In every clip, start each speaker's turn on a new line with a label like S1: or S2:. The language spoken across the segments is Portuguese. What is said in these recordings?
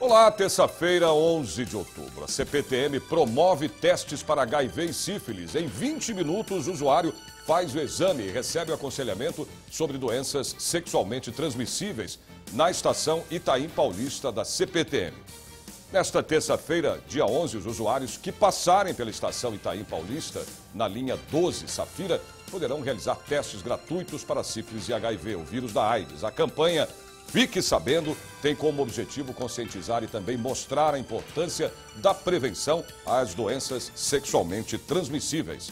S1: Olá, terça-feira, 11 de outubro. A CPTM promove testes para HIV e sífilis. Em 20 minutos, o usuário faz o exame e recebe o aconselhamento sobre doenças sexualmente transmissíveis na estação Itaim Paulista da CPTM. Nesta terça-feira, dia 11, os usuários que passarem pela estação Itaim Paulista, na linha 12 Safira, poderão realizar testes gratuitos para sífilis e HIV, o vírus da AIDS. A campanha Fique Sabendo tem como objetivo conscientizar e também mostrar a importância da prevenção às doenças sexualmente transmissíveis.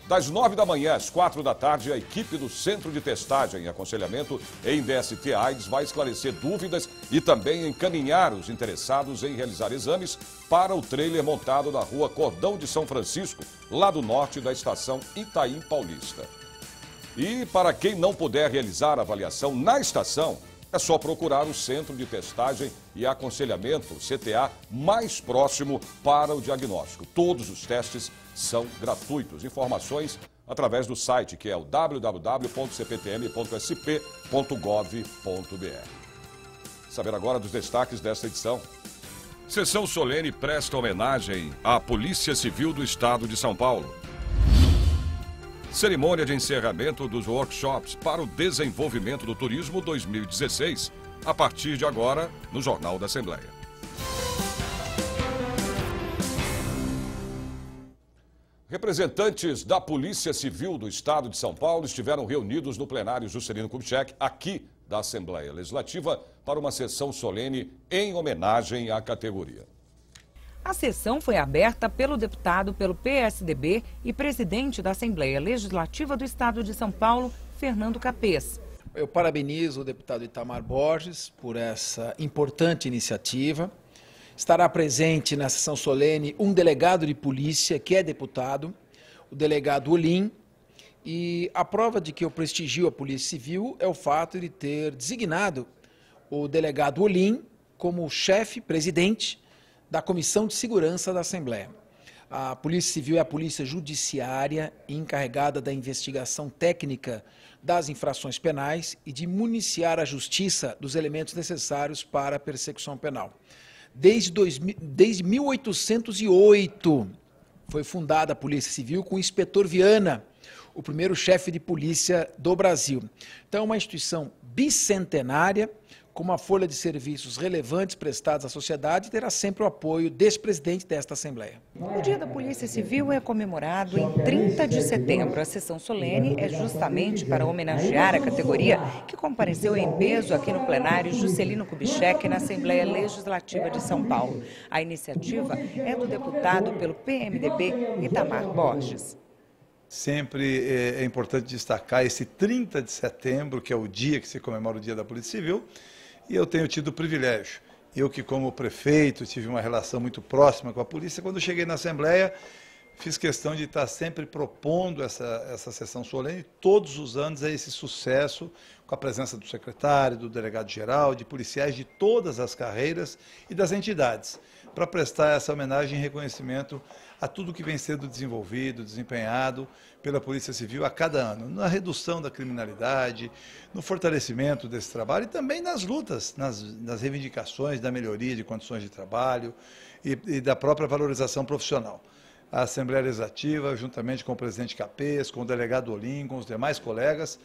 S1: Das 9 da manhã às 4 da tarde, a equipe do Centro de Testagem e Aconselhamento em DST AIDS vai esclarecer dúvidas e também encaminhar os interessados em realizar exames para o trailer montado na rua Cordão de São Francisco, lado norte da estação Itaim Paulista. E para quem não puder realizar a avaliação na estação, é só procurar o Centro de Testagem e Aconselhamento, CTA, mais próximo para o diagnóstico. Todos os testes são gratuitos. Informações através do site, que é o www.cptm.sp.gov.br. Saber agora dos destaques desta edição. Sessão solene presta homenagem à Polícia Civil do Estado de São Paulo. Cerimônia de encerramento dos workshops para o desenvolvimento do turismo 2016, a partir de agora, no Jornal da Assembleia. Representantes da Polícia Civil do Estado de São Paulo estiveram reunidos no plenário Juscelino Kubitschek, aqui da Assembleia Legislativa, para uma sessão solene em homenagem à categoria.
S2: A sessão foi aberta pelo deputado pelo PSDB e presidente da Assembleia Legislativa do Estado de São Paulo, Fernando Capês.
S3: Eu parabenizo o deputado Itamar Borges por essa importante iniciativa. Estará presente na sessão solene um delegado de polícia que é deputado, o delegado Olim, e a prova de que eu prestigio a Polícia Civil é o fato de ter designado o delegado Olim como chefe, presidente, da Comissão de Segurança da Assembleia. A Polícia Civil é a polícia judiciária encarregada da investigação técnica das infrações penais e de municiar a justiça dos elementos necessários para a persecução penal. Desde 1808 foi fundada a Polícia Civil com o inspetor Viana, o primeiro chefe de polícia do Brasil. Então é uma instituição bicentenária, com uma folha de serviços relevantes prestados à sociedade, terá sempre o apoio desse presidente desta Assembleia.
S2: O Dia da Polícia Civil é comemorado em 30 de setembro. A sessão solene é justamente para homenagear a categoria que compareceu em peso aqui no plenário Juscelino Kubitschek, na Assembleia Legislativa de São Paulo. A iniciativa é do deputado pelo PMDB, Itamar Borges.
S4: Sempre é importante destacar esse 30 de setembro, que é o dia que se comemora o Dia da Polícia Civil, e eu tenho tido o privilégio. Eu que, como prefeito, tive uma relação muito próxima com a polícia. Quando cheguei na Assembleia, fiz questão de estar sempre propondo essa sessão solene. Todos os anos é esse sucesso, com a presença do secretário, do delegado-geral, de policiais de todas as carreiras e das entidades, para prestar essa homenagem e reconhecimento a tudo que vem sendo desenvolvido, desempenhado pela Polícia Civil a cada ano, na redução da criminalidade, no fortalecimento desse trabalho e também nas lutas, nas reivindicações da melhoria de condições de trabalho e da própria valorização profissional. A Assembleia Legislativa, juntamente com o presidente Capês, com o delegado Olim, com os demais colegas,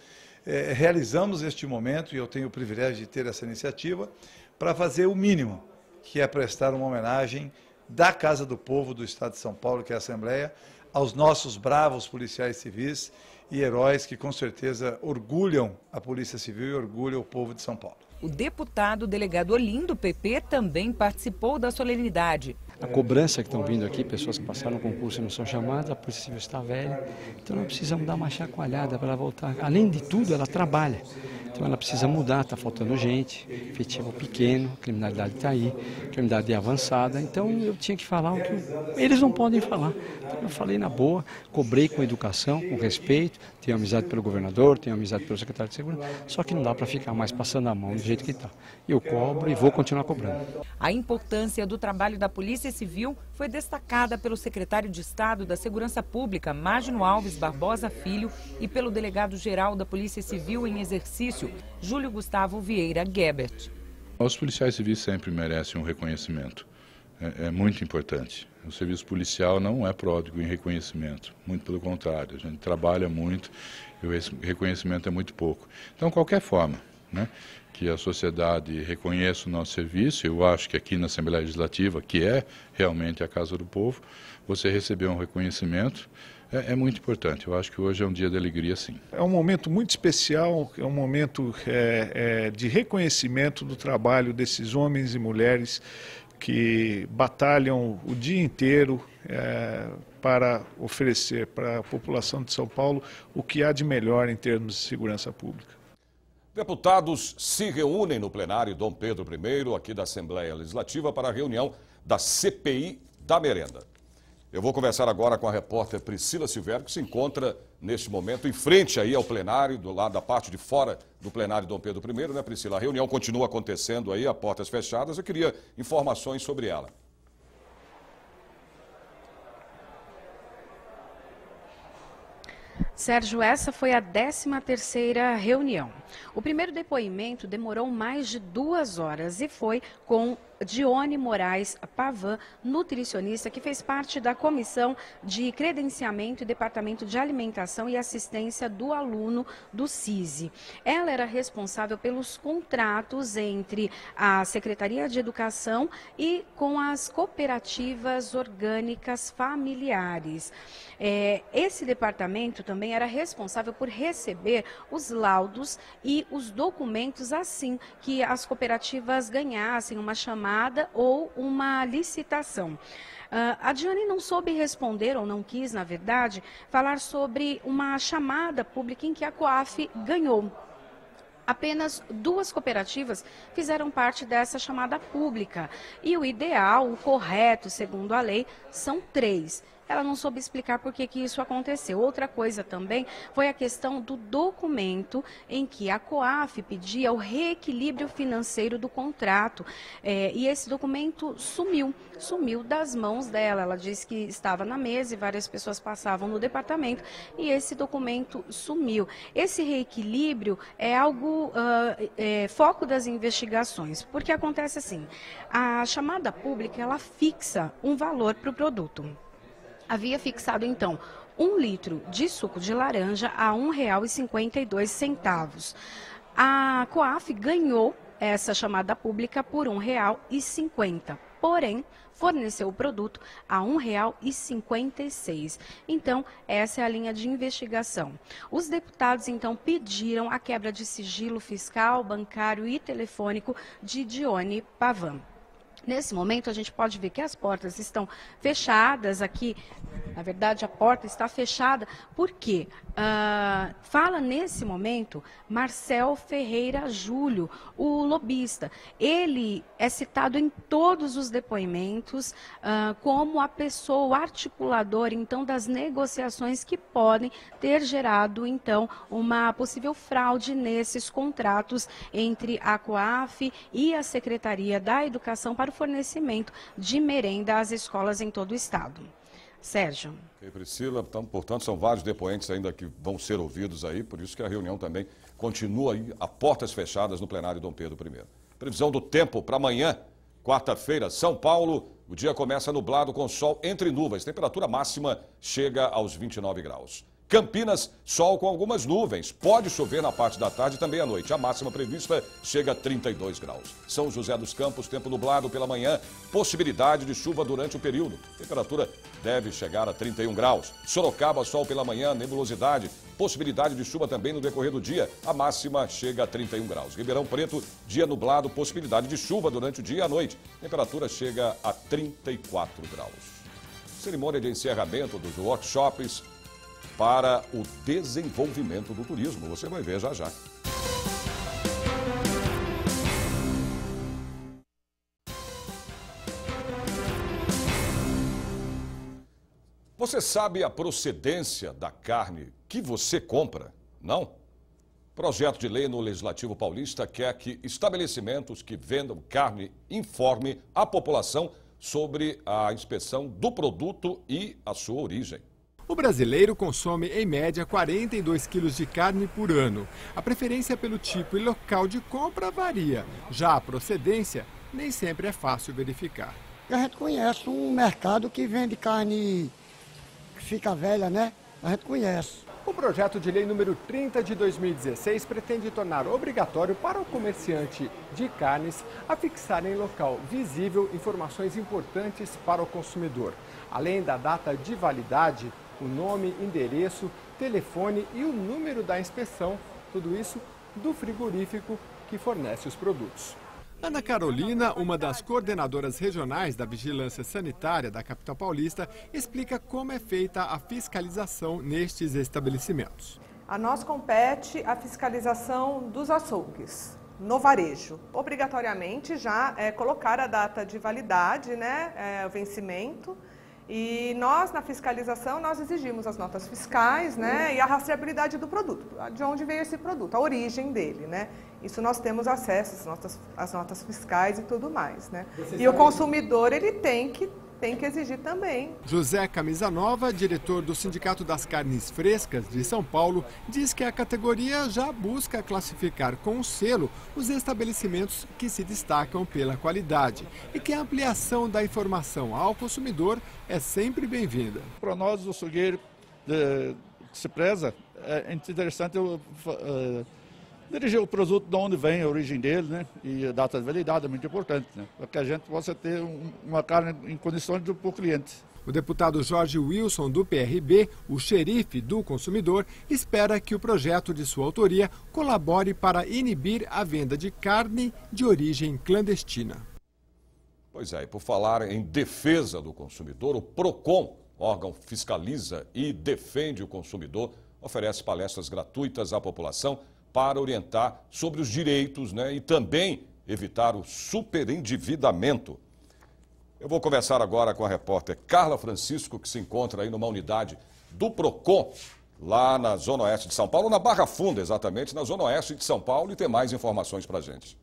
S4: realizamos este momento, e eu tenho o privilégio de ter essa iniciativa, para fazer o mínimo, que é prestar uma homenagem da Casa do Povo do Estado de São Paulo, que é a Assembleia, aos nossos bravos policiais civis e heróis que, com certeza, orgulham a Polícia Civil e orgulham o povo de São Paulo.
S2: O deputado delegado Olim, do PP, também participou da solenidade.
S5: A cobrança que estão vindo aqui, pessoas que passaram o concurso e não são chamadas, a Polícia Civil está velha, então nós precisamos dar uma chacoalhada para ela voltar. Além de tudo, ela trabalha, então ela precisa mudar, está faltando gente, efetivo pequeno, a criminalidade está aí, criminalidade avançada, então eu tinha que falar o que eles não podem falar. Então eu falei na boa, cobrei com educação, com respeito, tenho amizade pelo governador, tenho amizade pelo secretário de Segurança, só que não dá para ficar mais passando a mão do jeito que está. Eu cobro e vou continuar cobrando.
S2: A importância do trabalho da Polícia Civil foi destacada pelo secretário de Estado da Segurança Pública, Mágino Alves Barbosa Filho, e pelo delegado-geral da Polícia Civil em exercício, Júlio Gustavo Vieira Gebert.
S6: Os policiais civis sempre merecem um reconhecimento. É muito importante. O serviço policial não é pródigo em reconhecimento, muito pelo contrário, a gente trabalha muito e o reconhecimento é muito pouco. Então, qualquer forma, né, que a sociedade reconheça o nosso serviço, eu acho que aqui na Assembleia Legislativa, que é realmente a Casa do Povo, você receber um reconhecimento é muito importante. Eu acho que hoje é um dia de alegria, sim.
S7: É um momento muito especial, é um momento de reconhecimento do trabalho desses homens e mulheres que batalham o dia inteiro para oferecer para a população de São Paulo o que há de melhor em termos de segurança pública.
S1: Deputados se reúnem no plenário Dom Pedro I, aqui da Assembleia Legislativa, para a reunião da CPI da merenda. Eu vou conversar agora com a repórter Priscila Silvério, que se encontra neste momento em frente aí ao plenário, do lado da parte de fora do plenário Dom Pedro I, né, Priscila? A reunião continua acontecendo aí, a portas fechadas. Eu queria informações sobre ela.
S8: Sérgio, essa foi a 13ª reunião. O primeiro depoimento demorou mais de 2 horas e foi com Dione Moraes Pavan, nutricionista, que fez parte da Comissão de Credenciamento e Departamento de Alimentação e Assistência do Aluno do CISI. Ela era responsável pelos contratos entre a Secretaria de Educação e com as cooperativas orgânicas familiares. Esse departamento também era responsável por receber os laudos e os documentos assim que as cooperativas ganhassem uma chamada ou uma licitação. A Dione não soube responder, ou não quis, na verdade, falar sobre uma chamada pública em que a COAF ganhou. Apenas 2 cooperativas fizeram parte dessa chamada pública. E o ideal, o correto, segundo a lei, são 3. Ela não soube explicar por que isso aconteceu. Outra coisa também foi a questão do documento em que a COAF pedia o reequilíbrio financeiro do contrato. E esse documento sumiu das mãos dela. Ela disse que estava na mesa e várias pessoas passavam no departamento e esse documento sumiu. Esse reequilíbrio é algo foco das investigações, porque acontece assim, a chamada pública ela fixa um valor para o produto. Havia fixado, então, 1 litro de suco de laranja a R$ 1,52. A COAF ganhou essa chamada pública por R$ 1,50. Porém, forneceu o produto a R$ 1,56. Então, essa é a linha de investigação. Os deputados, então, pediram a quebra de sigilo fiscal, bancário e telefônico de Dione Pavan. Nesse momento, a gente pode ver que as portas estão fechadas aqui. Na verdade, a porta está fechada porque fala nesse momento Marcel Ferreira Júlio, o lobista. Ele é citado em todos os depoimentos como a pessoa, o articulador, então, das negociações que podem ter gerado, então, uma possível fraude nesses contratos entre a COAF e a Secretaria da Educação para o fornecimento de merenda às escolas em todo o estado. Sérgio.
S1: Ok, Priscila, então, portanto, são vários depoentes ainda que vão ser ouvidos aí, por isso que a reunião também continua aí a portas fechadas no plenário Dom Pedro I. Previsão do tempo para amanhã, quarta-feira, São Paulo, o dia começa nublado com sol entre nuvens, temperatura máxima chega aos 29 graus. Campinas, sol com algumas nuvens. Pode chover na parte da tarde e também à noite. A máxima prevista chega a 32 graus. São José dos Campos, tempo nublado pela manhã. Possibilidade de chuva durante o período. Temperatura deve chegar a 31 graus. Sorocaba, sol pela manhã, nebulosidade. Possibilidade de chuva também no decorrer do dia. A máxima chega a 31 graus. Ribeirão Preto, dia nublado. Possibilidade de chuva durante o dia e à noite. Temperatura chega a 34 graus. Cerimônia de encerramento dos workshops para o desenvolvimento do turismo. Você vai ver já já. Você sabe a procedência da carne que você compra? Não? Projeto de lei no Legislativo Paulista quer que estabelecimentos que vendam carne informem a população sobre a inspeção do produto e a sua origem.
S9: O brasileiro consome, em média, 42 quilos de carne por ano. A preferência pelo tipo e local de compra varia. Já a procedência nem sempre é fácil verificar.
S10: A gente conhece um mercado que vende carne que fica velha, né? A gente conhece.
S9: O projeto de lei número 30 de 2016 pretende tornar obrigatório para o comerciante de carnes afixar em local visível informações importantes para o consumidor. Além da data de validade, o nome, endereço, telefone e o número da inspeção, tudo isso do frigorífico que fornece os produtos. Ana Carolina, uma das coordenadoras regionais da Vigilância Sanitária da capital paulista, explica como é feita a fiscalização nestes estabelecimentos.
S11: A nós compete a fiscalização dos açougues no varejo. Obrigatoriamente já colocar a data de validade, né, o vencimento. E nós, na fiscalização, nós exigimos as notas fiscais, né, e a rastreabilidade do produto, de onde veio esse produto, a origem dele, né. Isso nós temos acesso, as notas fiscais e tudo mais, né. E o consumidor, ele tem que exigir também.
S9: José Camisa Nova, diretor do Sindicato das Carnes Frescas de São Paulo, diz que a categoria já busca classificar com o selo os estabelecimentos que se destacam pela qualidade e que a ampliação da informação ao consumidor é sempre bem-vinda.
S12: Para nós, o açougueiro que se preza, é interessante dirigir o produto de onde vem a origem dele, né? E a data de validade é muito importante, né? Para que a gente possa ter uma carne em condições para o cliente.
S9: O deputado Jorge Wilson, do PRB, o xerife do consumidor, espera que o projeto de sua autoria colabore para inibir a venda de carne de origem clandestina.
S1: Pois é, e por falar em defesa do consumidor, o PROCON, órgão que fiscaliza e defende o consumidor, oferece palestras gratuitas à população para orientar sobre os direitos, né, e também evitar o superendividamento. Eu vou conversar agora com a repórter Carla Francisco, que se encontra aí numa unidade do PROCON, lá na Zona Oeste de São Paulo, na Barra Funda, exatamente, na Zona Oeste de São Paulo, e tem mais informações para a gente.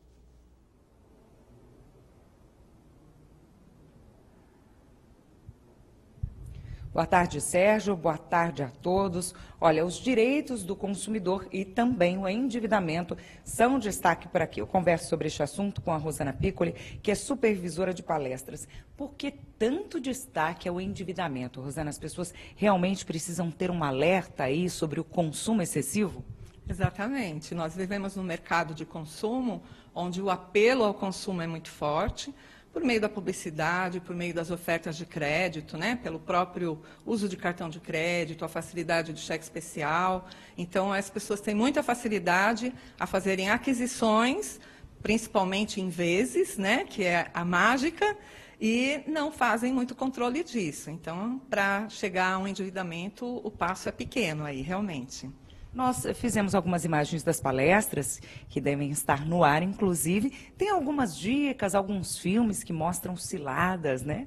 S2: Boa tarde, Sérgio. Boa tarde a todos. Olha, os direitos do consumidor e também o endividamento são destaque por aqui. Eu converso sobre este assunto com a Rosana Piccoli, que é supervisora de palestras. Por que tanto destaque ao endividamento? Rosana, as pessoas realmente precisam ter um alerta aí sobre o consumo excessivo?
S13: Exatamente. Nós vivemos num mercado de consumo onde o apelo ao consumo é muito forte, por meio da publicidade, por meio das ofertas de crédito, né? Pelo próprio uso de cartão de crédito, a facilidade do cheque especial. Então, as pessoas têm muita facilidade a fazerem aquisições, principalmente em vezes, né? Que é a mágica, e não fazem muito controle disso. Então, para chegar a um endividamento, o passo é pequeno aí, realmente.
S2: Nós fizemos algumas imagens das palestras, que devem estar no ar, inclusive. Tem algumas dicas, alguns filmes que mostram ciladas, né?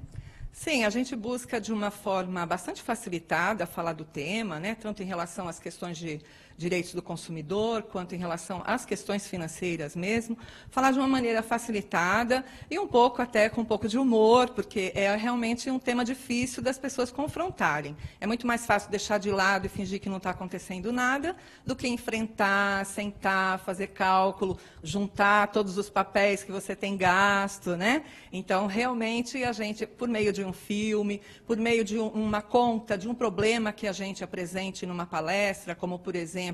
S13: Sim, a gente busca de uma forma bastante facilitada falar do tema, né? Tanto em relação às questões de direitos do consumidor, quanto em relação às questões financeiras mesmo, falar de uma maneira facilitada e um pouco até com um pouco de humor, porque é realmente um tema difícil das pessoas confrontarem. É muito mais fácil deixar de lado e fingir que não está acontecendo nada, do que enfrentar, sentar, fazer cálculo, juntar todos os papéis que você tem gasto, né? Então, realmente, a gente, por meio de um filme, por meio de uma conta, de um problema que a gente apresente numa palestra, como, por exemplo,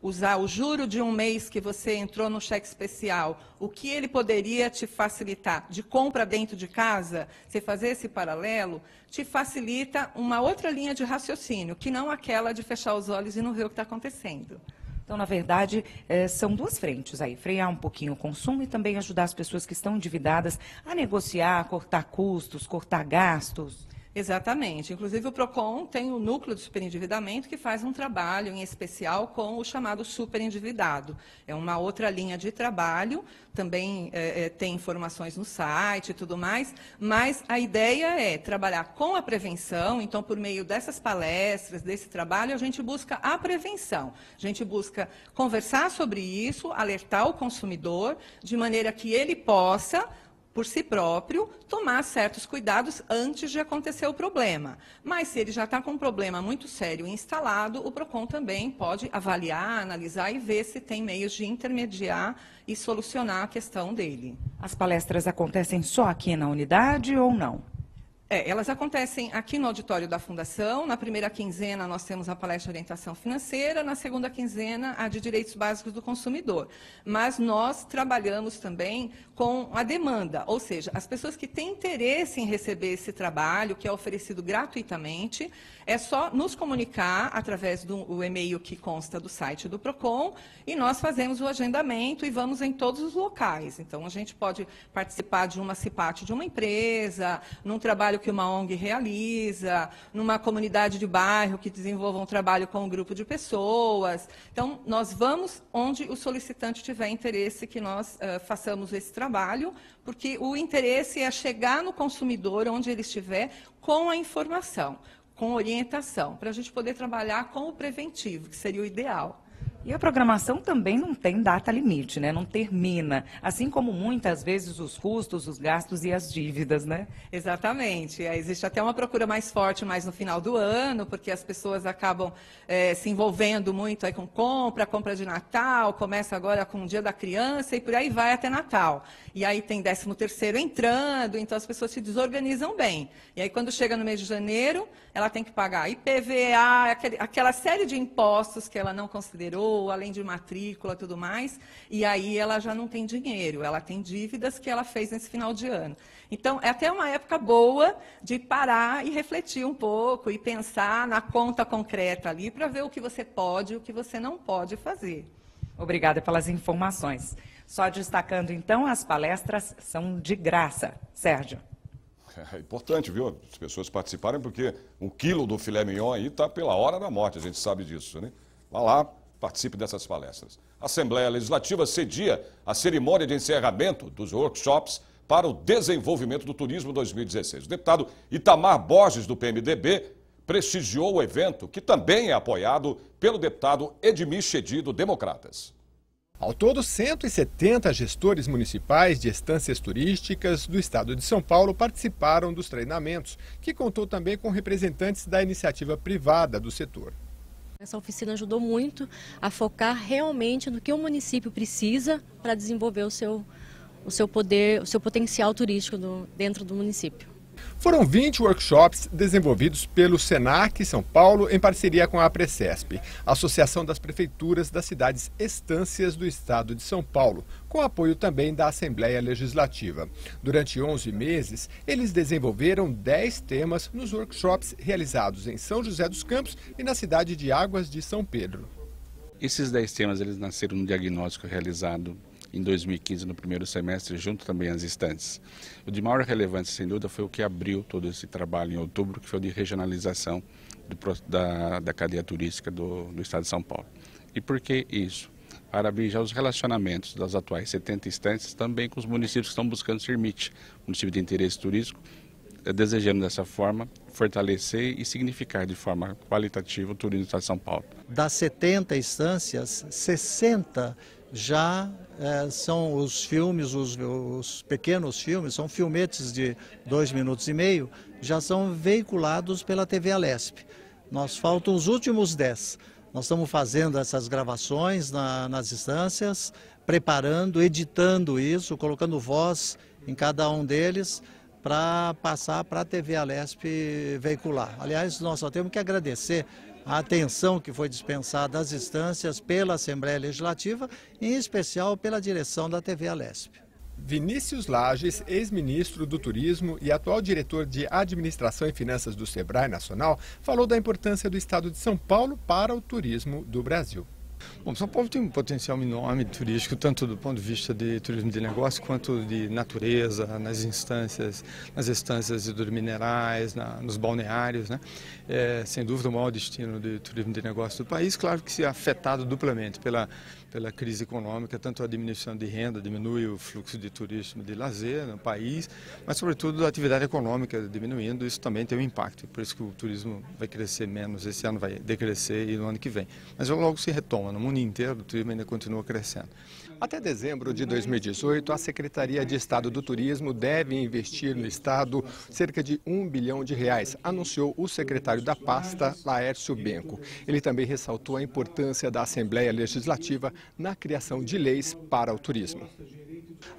S13: usar o juro de um mês que você entrou no cheque especial, o que ele poderia te facilitar de compra dentro de casa, você fazer esse paralelo, te facilita uma outra linha de raciocínio, que não aquela de fechar os olhos e não ver o que está acontecendo.
S2: Então, na verdade, são duas frentes aí, frear um pouquinho o consumo e também ajudar as pessoas que estão endividadas a negociar, a cortar custos, cortar gastos.
S13: Exatamente. Inclusive, o PROCON tem o núcleo de superendividamento que faz um trabalho em especial com o chamado superendividado. É uma outra linha de trabalho, também tem informações no site e tudo mais, mas a ideia é trabalhar com a prevenção. Então, por meio dessas palestras, desse trabalho, a gente busca a prevenção. A gente busca conversar sobre isso, alertar o consumidor, de maneira que ele possa por si próprio, tomar certos cuidados antes de acontecer o problema. Mas se ele já está com um problema muito sério instalado, o PROCON também pode avaliar, analisar e ver se tem meios de intermediar e solucionar a questão dele.
S2: As palestras acontecem só aqui na unidade ou não?
S13: Elas acontecem aqui no auditório da Fundação. Na primeira quinzena, nós temos a palestra de orientação financeira, na segunda quinzena, a de direitos básicos do consumidor. Mas nós trabalhamos também com a demanda, ou seja, as pessoas que têm interesse em receber esse trabalho, que é oferecido gratuitamente, é só nos comunicar através do e-mail que consta do site do PROCON, e nós fazemos o agendamento e vamos em todos os locais. Então, a gente pode participar de uma CIPAT de uma empresa, num trabalho que uma ONG realiza, numa comunidade de bairro que desenvolva um trabalho com um grupo de pessoas. Então, nós vamos onde o solicitante tiver interesse que nós façamos esse trabalho, porque o interesse é chegar no consumidor, onde ele estiver, com a informação, com orientação, para a gente poder trabalhar com o preventivo, que seria o ideal.
S2: E a programação também não tem data limite, né? Não termina, assim como muitas vezes os custos, os gastos e as dívidas, né?
S13: Exatamente. Existe até uma procura mais forte mais no final do ano, porque as pessoas acabam se envolvendo muito aí com compra de Natal, começa agora com o Dia da Criança e por aí vai até Natal. E aí tem 13º entrando, então as pessoas se desorganizam bem. E aí quando chega no mês de janeiro, ela tem que pagar IPVA, aquela série de impostos que ela não considerou, além de matrícula e tudo mais, e aí ela já não tem dinheiro, ela tem dívidas que ela fez nesse final de ano. Então, é até uma época boa de parar e refletir um pouco e pensar na conta concreta ali para ver o que você pode e o que você não pode fazer.
S2: Obrigada pelas informações. Só destacando, então, as palestras são de graça. Sérgio.
S1: É importante, viu, as pessoas participarem, porque um quilo do filé mignon aí está pela hora da morte, a gente sabe disso, né? Vá lá, participe dessas palestras. A Assembleia Legislativa cedia a cerimônia de encerramento dos workshops para o desenvolvimento do turismo 2016. O deputado Itamar Borges, do PMDB, prestigiou o evento, que também é apoiado pelo deputado Edmir Chedi, do Democratas.
S9: Ao todo, 170 gestores municipais de estâncias turísticas do estado de São Paulo participaram dos treinamentos, que contou também com representantes da iniciativa privada do setor.
S14: Essa oficina ajudou muito a focar realmente no que o município precisa para desenvolver o seu poder, o seu potencial turístico dentro do município.
S9: Foram 20 workshops desenvolvidos pelo SENAC São Paulo em parceria com a APRECESP, Associação das Prefeituras das Cidades Estâncias do Estado de São Paulo, com apoio também da Assembleia Legislativa. Durante 11 meses, eles desenvolveram 10 temas nos workshops realizados em São José dos Campos e na cidade de Águas de São Pedro.
S15: Esses 10 temas eles nasceram no diagnóstico realizado em 2015, no primeiro semestre, junto também às estantes. O de maior relevância, sem dúvida, foi o que abriu todo esse trabalho em outubro, que foi o de regionalização da cadeia turística do estado de São Paulo. E por que isso? Para abrir já os relacionamentos das atuais 70 estantes, também com os municípios que estão buscando ser MIT, município de interesse turístico, desejando dessa forma fortalecer e significar de forma qualitativa o turismo do estado de São Paulo.
S16: Das 70 instâncias, 60 já são os filmes, os pequenos filmes, são filmetes de 2,5 minutos, já são veiculados pela TV Alesp. Nós faltam os últimos 10. Nós estamos fazendo essas gravações nas instâncias, preparando, editando isso, colocando voz em cada um deles, para passar para a TV Alesp veicular. Aliás, nós só temos que agradecer a atenção que foi dispensada às instâncias pela Assembleia Legislativa, em especial pela direção da TV Alesp.
S9: Vinícius Lages, ex-ministro do Turismo e atual diretor de Administração e Finanças do Sebrae Nacional, falou da importância do estado de São Paulo para o turismo do Brasil.
S17: Bom, São Paulo tem um potencial enorme turístico, tanto do ponto de vista de turismo de negócio, quanto de natureza, nas estâncias hidrominerais, nos balneários, né? Sem dúvida o maior destino de turismo de negócio do país, claro que se é afetado duplamente pela crise econômica, tanto a diminuição de renda, diminui o fluxo de turismo de lazer no país, mas sobretudo a atividade econômica diminuindo, isso também tem um impacto, por isso que o turismo vai crescer menos, esse ano vai decrescer e no ano que vem. Mas logo se retoma, no mundo inteiro o turismo ainda continua crescendo.
S9: Até dezembro de 2018, a Secretaria de Estado do Turismo deve investir no estado cerca de R$1 bilhão, anunciou o secretário da pasta, Laércio Benco. Ele também ressaltou a importância da Assembleia Legislativa na criação de leis para o turismo.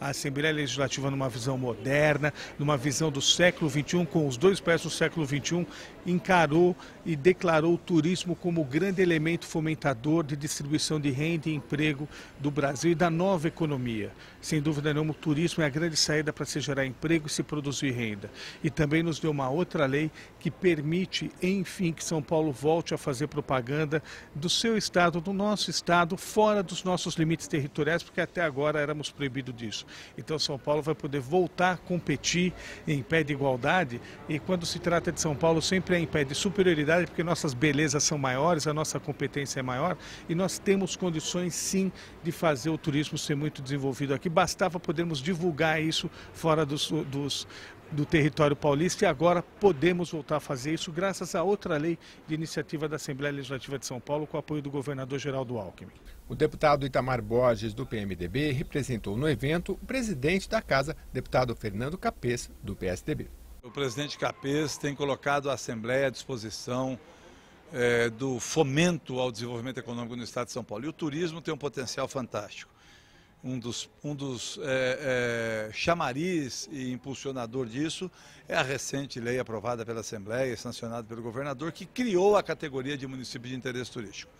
S7: A Assembleia Legislativa, numa visão moderna, numa visão do século XXI, com os dois pés do século XXI, encarou e declarou o turismo como o grande elemento fomentador de distribuição de renda e emprego do Brasil e da nova economia. Sem dúvida nenhuma, o turismo é a grande saída para se gerar emprego e se produzir renda. E também nos deu uma outra lei que permite, enfim, que São Paulo volte a fazer propaganda do seu estado, do nosso estado, fora dos nossos limites territoriais, porque até agora éramos proibidos disso. Então São Paulo vai poder voltar a competir em pé de igualdade, e quando se trata de São Paulo sempre é em pé de superioridade, porque nossas belezas são maiores, a nossa competência é maior e nós temos condições sim de fazer o turismo ser muito desenvolvido aqui. Bastava podermos divulgar isso fora do território paulista, e agora podemos voltar a fazer isso graças a outra lei de iniciativa da Assembleia Legislativa de São Paulo, com o apoio do governador Geraldo Alckmin.
S9: O deputado Itamar Borges, do PMDB, representou no evento o presidente da casa, deputado Fernando Capês, do PSDB.
S4: O presidente Capês tem colocado a Assembleia à disposição do fomento ao desenvolvimento econômico no estado de São Paulo. E o turismo tem um potencial fantástico. Um dos chamariz e impulsionador disso é a recente lei aprovada pela Assembleia e sancionada pelo governador, que criou a categoria de município de interesse turístico.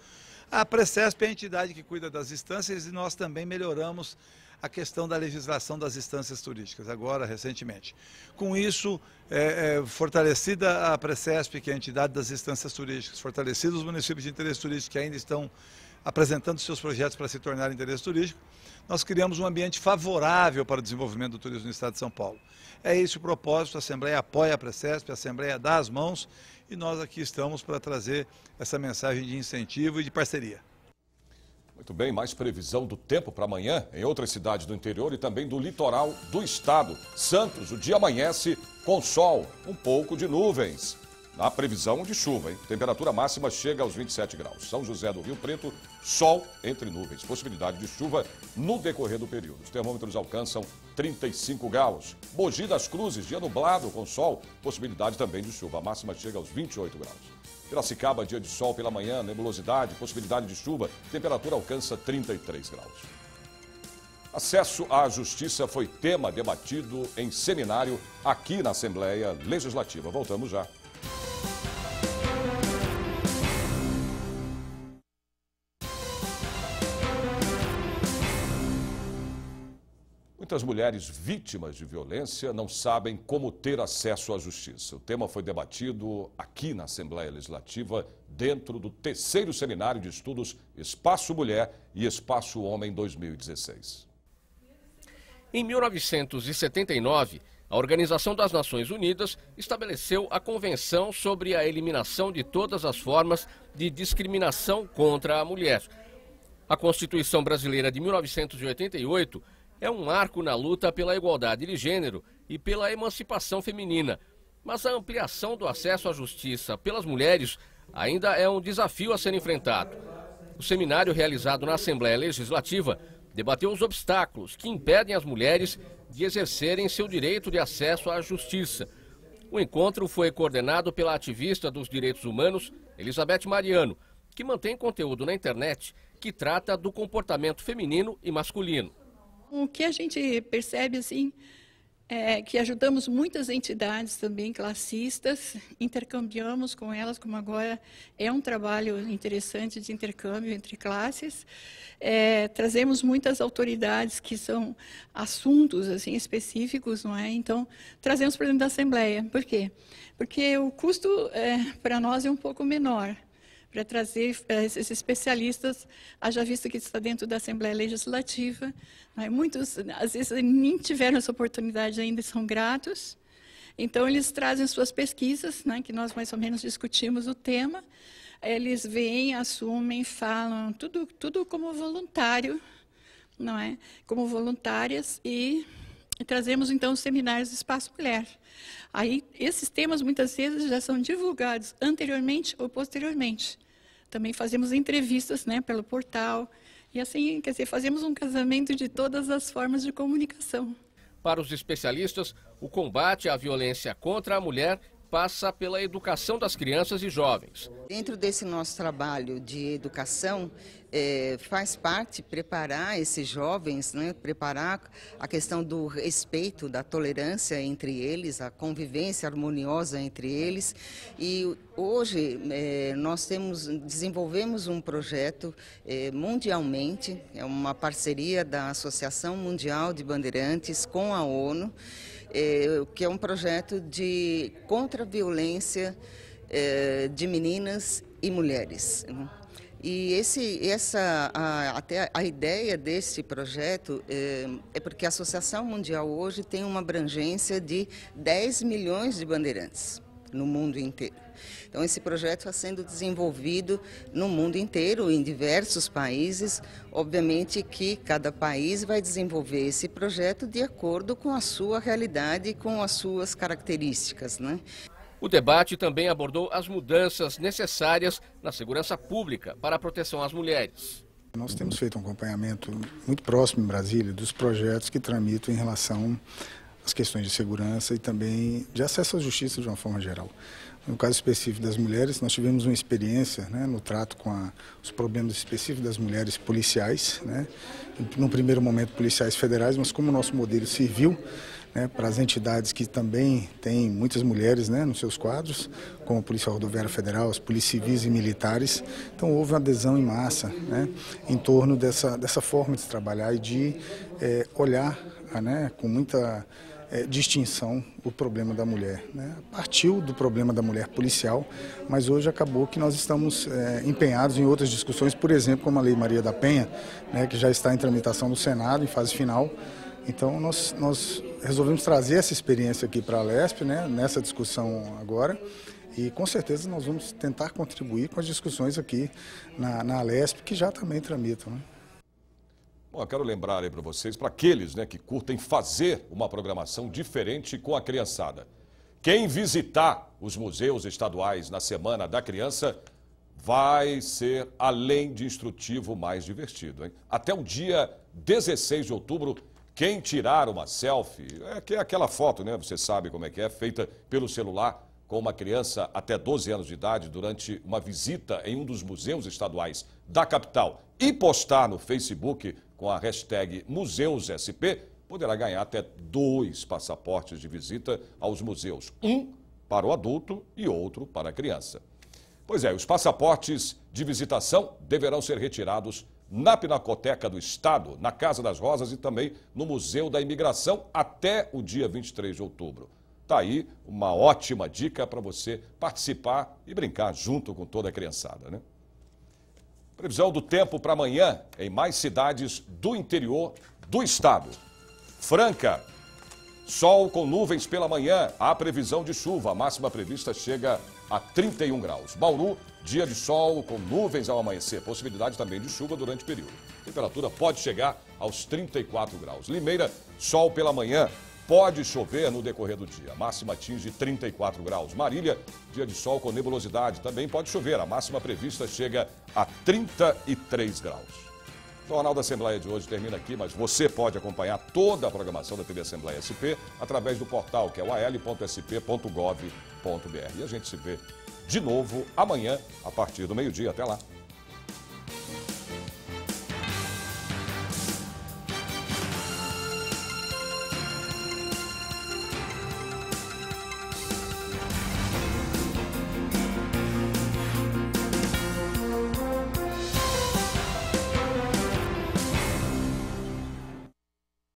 S4: A Precesp é a entidade que cuida das instâncias e nós também melhoramos a questão da legislação das instâncias turísticas, agora, recentemente. Com isso, fortalecida a Precesp, que é a entidade das instâncias turísticas, fortalecidos os municípios de interesse turístico que ainda estão apresentando seus projetos para se tornar interesse turístico, nós criamos um ambiente favorável para o desenvolvimento do turismo no estado de São Paulo. É esse o propósito, a Assembleia apoia a Precesp, a Assembleia dá as mãos e nós aqui estamos para trazer essa mensagem de incentivo e de parceria.
S1: Muito bem, mais previsão do tempo para amanhã em outras cidades do interior e também do litoral do estado. Santos, o dia amanhece com sol, um pouco de nuvens. Na previsão de chuva, hein? Temperatura máxima chega aos 27 graus. São José do Rio Preto, sol entre nuvens. Possibilidade de chuva no decorrer do período. Os termômetros alcançam 35 graus. Mogi das Cruzes, dia nublado com sol. Possibilidade também de chuva. A máxima chega aos 28 graus. Piracicaba, dia de sol pela manhã, nebulosidade, possibilidade de chuva. Temperatura alcança 33 graus. Acesso à justiça foi tema debatido em seminário aqui na Assembleia Legislativa. Voltamos já. Muitas mulheres vítimas de violência não sabem como ter acesso à justiça. O tema foi debatido aqui na Assembleia Legislativa, dentro do 3º Seminário de Estudos Espaço Mulher e Espaço Homem 2016.
S18: Em 1979, a Organização das Nações Unidas estabeleceu a Convenção sobre a Eliminação de Todas as Formas de Discriminação contra a Mulher. A Constituição Brasileira de 1988 é um marco na luta pela igualdade de gênero e pela emancipação feminina. Mas a ampliação do acesso à justiça pelas mulheres ainda é um desafio a ser enfrentado. O seminário realizado na Assembleia Legislativa debateu os obstáculos que impedem as mulheres de exercerem seu direito de acesso à justiça. O encontro foi coordenado pela ativista dos direitos humanos, Elizabeth Mariano, que mantém conteúdo na internet que trata do comportamento feminino e masculino.
S19: O que a gente percebe, assim, é que ajudamos muitas entidades também classistas, intercambiamos com elas, como agora é um trabalho interessante de intercâmbio entre classes. Trazemos muitas autoridades que são assuntos assim, específicos, não é? Então, trazemos para dentro da Assembleia. Por quê? Porque o custo para nós é um pouco menor, para trazer esses especialistas, haja vista que está dentro da Assembleia Legislativa. Muitos, às vezes, nem tiveram essa oportunidade ainda e são gratos. Então, eles trazem suas pesquisas, né, que nós mais ou menos discutimos o tema. Eles vêm, assumem, falam, tudo como voluntário, não é? Como voluntárias e trazemos, então, os seminários do Espaço Mulher. Aí, esses temas, muitas vezes, já são divulgados anteriormente ou posteriormente. Também fazemos entrevistas, né, pelo portal, E assim, quer dizer, fazemos um casamento de todas as formas de comunicação.
S18: Para os especialistas, o combate à violência contra a mulher passa pela educação das crianças e jovens.
S20: Dentro desse nosso trabalho de educação, faz parte preparar esses jovens, né, preparar a questão do respeito, da tolerância entre eles, a convivência harmoniosa entre eles. E hoje nós desenvolvemos um projeto mundialmente, é uma parceria da Associação Mundial de Bandeirantes com a ONU, que é um projeto contra a violência de meninas e mulheres. E até a ideia desse projeto é porque a Associação Mundial hoje tem uma abrangência de 10 milhões de bandeirantes no mundo inteiro. Então, esse projeto está sendo desenvolvido no mundo inteiro, em diversos países. Obviamente que cada país vai desenvolver esse projeto de acordo com a sua realidade e com as suas características, né?
S18: O debate também abordou as mudanças necessárias na segurança pública para a proteção às mulheres.
S21: Nós temos feito um acompanhamento muito próximo em Brasília dos projetos que tramitam em relação às questões de segurança e também de acesso à justiça de uma forma geral. No caso específico das mulheres, nós tivemos uma experiência, né, no trato com os problemas específicos das mulheres policiais, né, no primeiro momento policiais federais, mas como o nosso modelo serviu, né, para as entidades que também têm muitas mulheres, né, nos seus quadros, como a Polícia Rodoviária Federal, as polícias civis e militares. Então houve uma adesão em massa, né, em torno dessa forma de trabalhar e de olhar, né, com muita distinção o problema da mulher, né? Partiu do problema da mulher policial, mas hoje acabou que nós estamos empenhados em outras discussões, por exemplo, como a Lei Maria da Penha, né, que já está em tramitação no Senado, em fase final. Então nós resolvemos trazer essa experiência aqui para a Alesp, né, nessa discussão agora, e com certeza nós vamos tentar contribuir com as discussões aqui na Alesp, que já também tramitam, né?
S1: Bom, eu quero lembrar aí para vocês, para aqueles, né, que curtem fazer uma programação diferente com a criançada. Quem visitar os museus estaduais na Semana da Criança vai ser, além de instrutivo, mais divertido, hein? Até o dia 16 de outubro, quem tirar uma selfie, que é aquela foto, né, você sabe como é que é, feita pelo celular com uma criança até 12 anos de idade durante uma visita em um dos museus estaduais da capital e postar no Facebook com a hashtag MuseusSP, poderá ganhar até 2 passaportes de visita aos museus. Um para o adulto e outro para a criança. Pois é, os passaportes de visitação deverão ser retirados na Pinacoteca do Estado, na Casa das Rosas e também no Museu da Imigração até o dia 23 de outubro. Tá aí uma ótima dica para você participar e brincar junto com toda a criançada, né? Previsão do tempo para amanhã em mais cidades do interior do estado. Franca, sol com nuvens pela manhã, há previsão de chuva, a máxima prevista chega a 31 graus. Bauru, dia de sol com nuvens ao amanhecer, possibilidade também de chuva durante o período. A temperatura pode chegar aos 34 graus. Limeira, sol pela manhã, pode chover no decorrer do dia. A máxima atinge 34 graus. Marília, dia de sol com nebulosidade, também pode chover. A máxima prevista chega a 33 graus. O Jornal da Assembleia de hoje termina aqui, mas você pode acompanhar toda a programação da TV Assembleia SP através do portal, que é o al.sp.gov.br. E a gente se vê de novo amanhã, a partir do meio-dia. Até lá.